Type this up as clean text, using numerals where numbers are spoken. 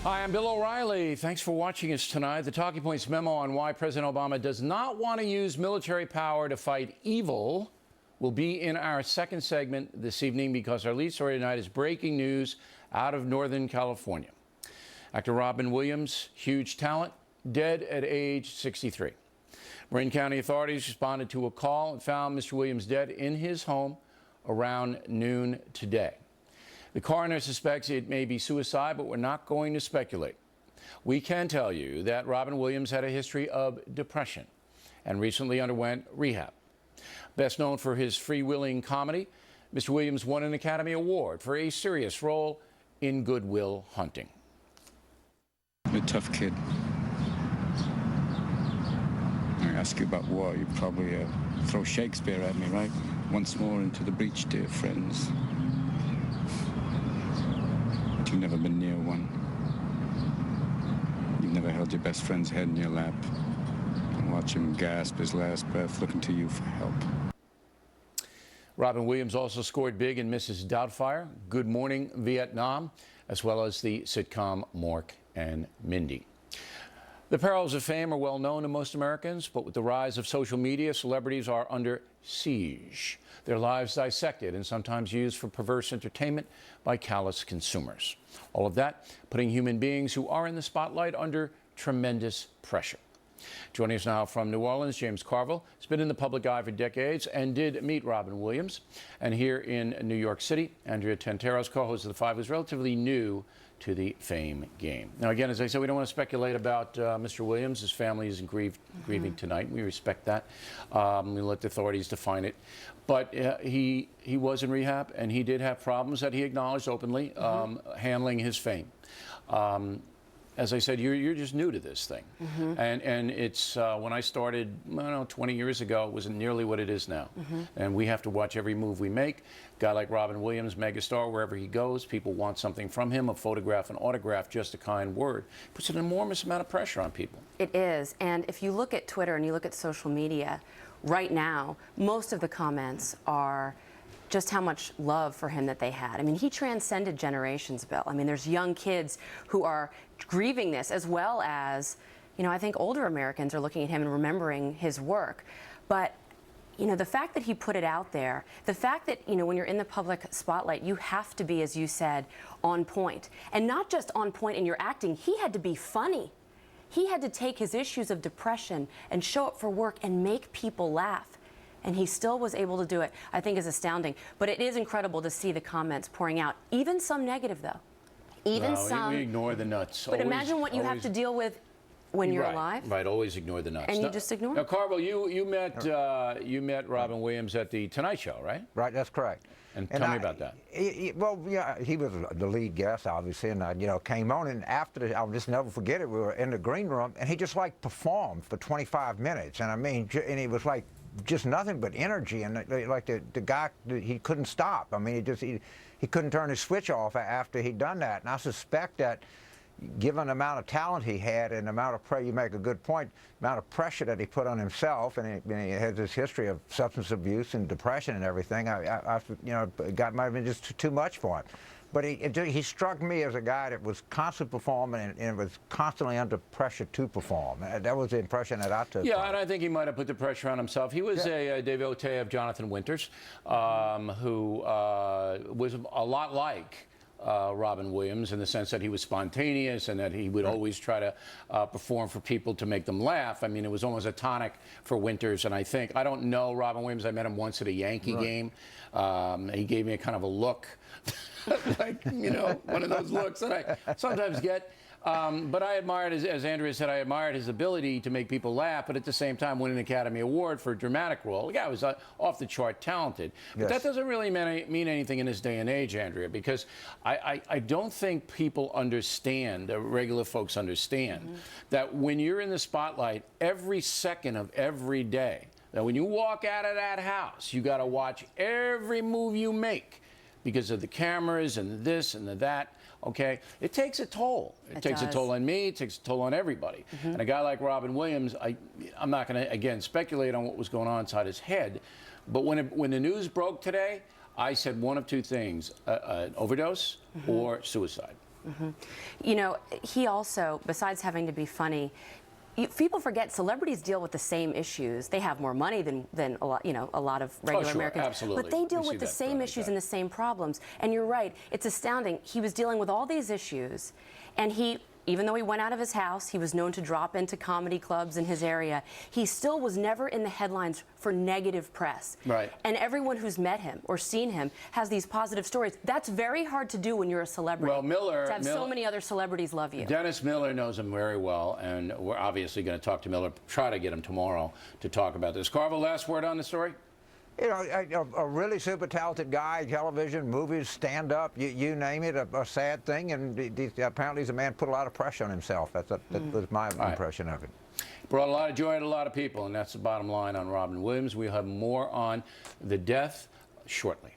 Hi, I'm Bill O'Reilly. Thanks for watching us tonight. The Talking Points memo on why President Obama does not want to use military power to fight evil will be in our second segment this evening, because our lead story tonight is breaking news out of Northern California. Actor Robin Williams, huge talent, dead at age 63. Marin County authorities responded to a call and found Mr. Williams dead in his home around noon today. The coroner suspects it may be suicide, but we're not going to speculate. We can tell you that Robin Williams had a history of depression and recently underwent rehab. Best known for his freewheeling comedy, Mr. Williams won an Academy Award for a serious role in Good Will Hunting. A tough kid. I ask you about war, you probably throw Shakespeare at me, right? Once more into the breach, dear friends. You've never been near one. You've never held your best friend's head in your lap and watch him gasp his last breath looking to you for help. Robin Williams also scored big in Mrs. Doubtfire, Good Morning Vietnam, as well as the sitcom Mork and Mindy. The perils of fame are well known to most Americans, but with the rise of social media, celebrities are under siege. Their lives dissected and sometimes used for perverse entertainment by callous consumers. All of that putting human beings who are in the spotlight under tremendous pressure. Joining us now from New Orleans, James Carville has been in the public eye for decades and did meet Robin Williams. And here in New York City, Andrea Tanteros, co-host of The Five, is relatively new to the fame game. Now, again, as I said, we don't want to speculate about Mr. Williams. His family is grieving tonight. We respect that. We let the authorities define it. But he was in rehab, and he did have problems that he acknowledged openly, handling his fame. As I said, you're just new to this thing. And it's, when I started, I don't know, 20 years ago, it wasn't nearly what it is now. And we have to watch every move we make. A guy like Robin Williams, megastar, wherever he goes, people want something from him, a photograph, an autograph, just a kind word. Puts an enormous amount of pressure on people. It is. And if you look at Twitter and you look at social media, right now, most of the comments are just how much love for him that they had. I mean, he transcended generations, Bill. I mean, there's young kids who are grieving this, as well as, you know, I think older Americans are looking at him and remembering his work. But, you know, the fact that he put it out there, the fact that, you know, when you're in the public spotlight, you have to be, as you said, on point. And not just on point in your acting, he had to be funny. He had to take his issues of depression and show up for work and make people laugh. And he still was able to do it, I think, is astounding. But it is incredible to see the comments pouring out, even some negative, though. Even some. We ignore the nuts. But imagine what you have to deal with when you're alive. Right, always ignore the nuts. And you just ignore it. Now, Carville, you met Robin Williams at the Tonight Show, right? Right, that's correct. And tell me about that. Well, yeah, he was the lead guest, obviously, and I, you know, came on, and after I'll just never forget it. We were in the green room, and he just like performed for 25 minutes, and I mean, and he was like just nothing but energy, and like the guy, he couldn't stop. I mean, he couldn't turn his switch off after he'd done that, and I suspect that, given the amount of talent he had and the amount of pressure, you make a good point, the amount of pressure that he put on himself, and he has this history of substance abuse and depression and everything, you know, might have been just too much for him. But he struck me as a guy that was constantly performing and was constantly under pressure to perform. That was the impression that I took. Yeah, and I think he might have put the pressure on himself. He was a devotee of Jonathan Winters, who was a lot like Robin Williams in the sense that he was spontaneous and that he would always try to perform for people to make them laugh. I mean, it was almost a tonic for Winters, and I don't know Robin Williams. I met him once at a Yankee game. He gave me a kind of a look, like, you know, one of those looks that I sometimes get. But I admired, as Andrea said, I admired his ability to make people laugh, but at the same time win an Academy Award for a dramatic role. The guy was off the chart talented. But that doesn't really mean anything in this day and age, Andrea, because I don't think people understand, regular folks understand, that when you're in the spotlight every second of every day, that when you walk out of that house, you got to watch every move you make because of the cameras and the this and the that. Okay, it takes a toll. It takes a toll on me. It takes a toll on everybody. And a guy like Robin Williams, I'm not going to again speculate on what was going on inside his head, but when the news broke today, I said one of two things: an overdose or suicide. You know, he also, besides having to be funny, people forget celebrities deal with the same issues. They have more money than a lot, a lot of regular sure, Americans. absolutely. But they deal We see with the that same issues and the same problems. And you're right, it's astounding. He was dealing with all these issues, and even though he went out of his house, he was known to drop into comedy clubs in his area, he still was never in the headlines for negative press. Right. And everyone who's met him or seen him has these positive stories. That's very hard to do when you're a celebrity. Well, Miller... To have so many other celebrities love you. Dennis Miller knows him very well, and we're obviously going to talk to Miller, try to get him tomorrow to talk about this. Carvel, last word on the story? You know, a really super talented guy, television, movies, stand-up, you name it, a sad thing, and apparently he's a man put a lot of pressure on himself. That was my impression of it. Brought a lot of joy to a lot of people, and that's the bottom line on Robin Williams. We'll have more on the death shortly.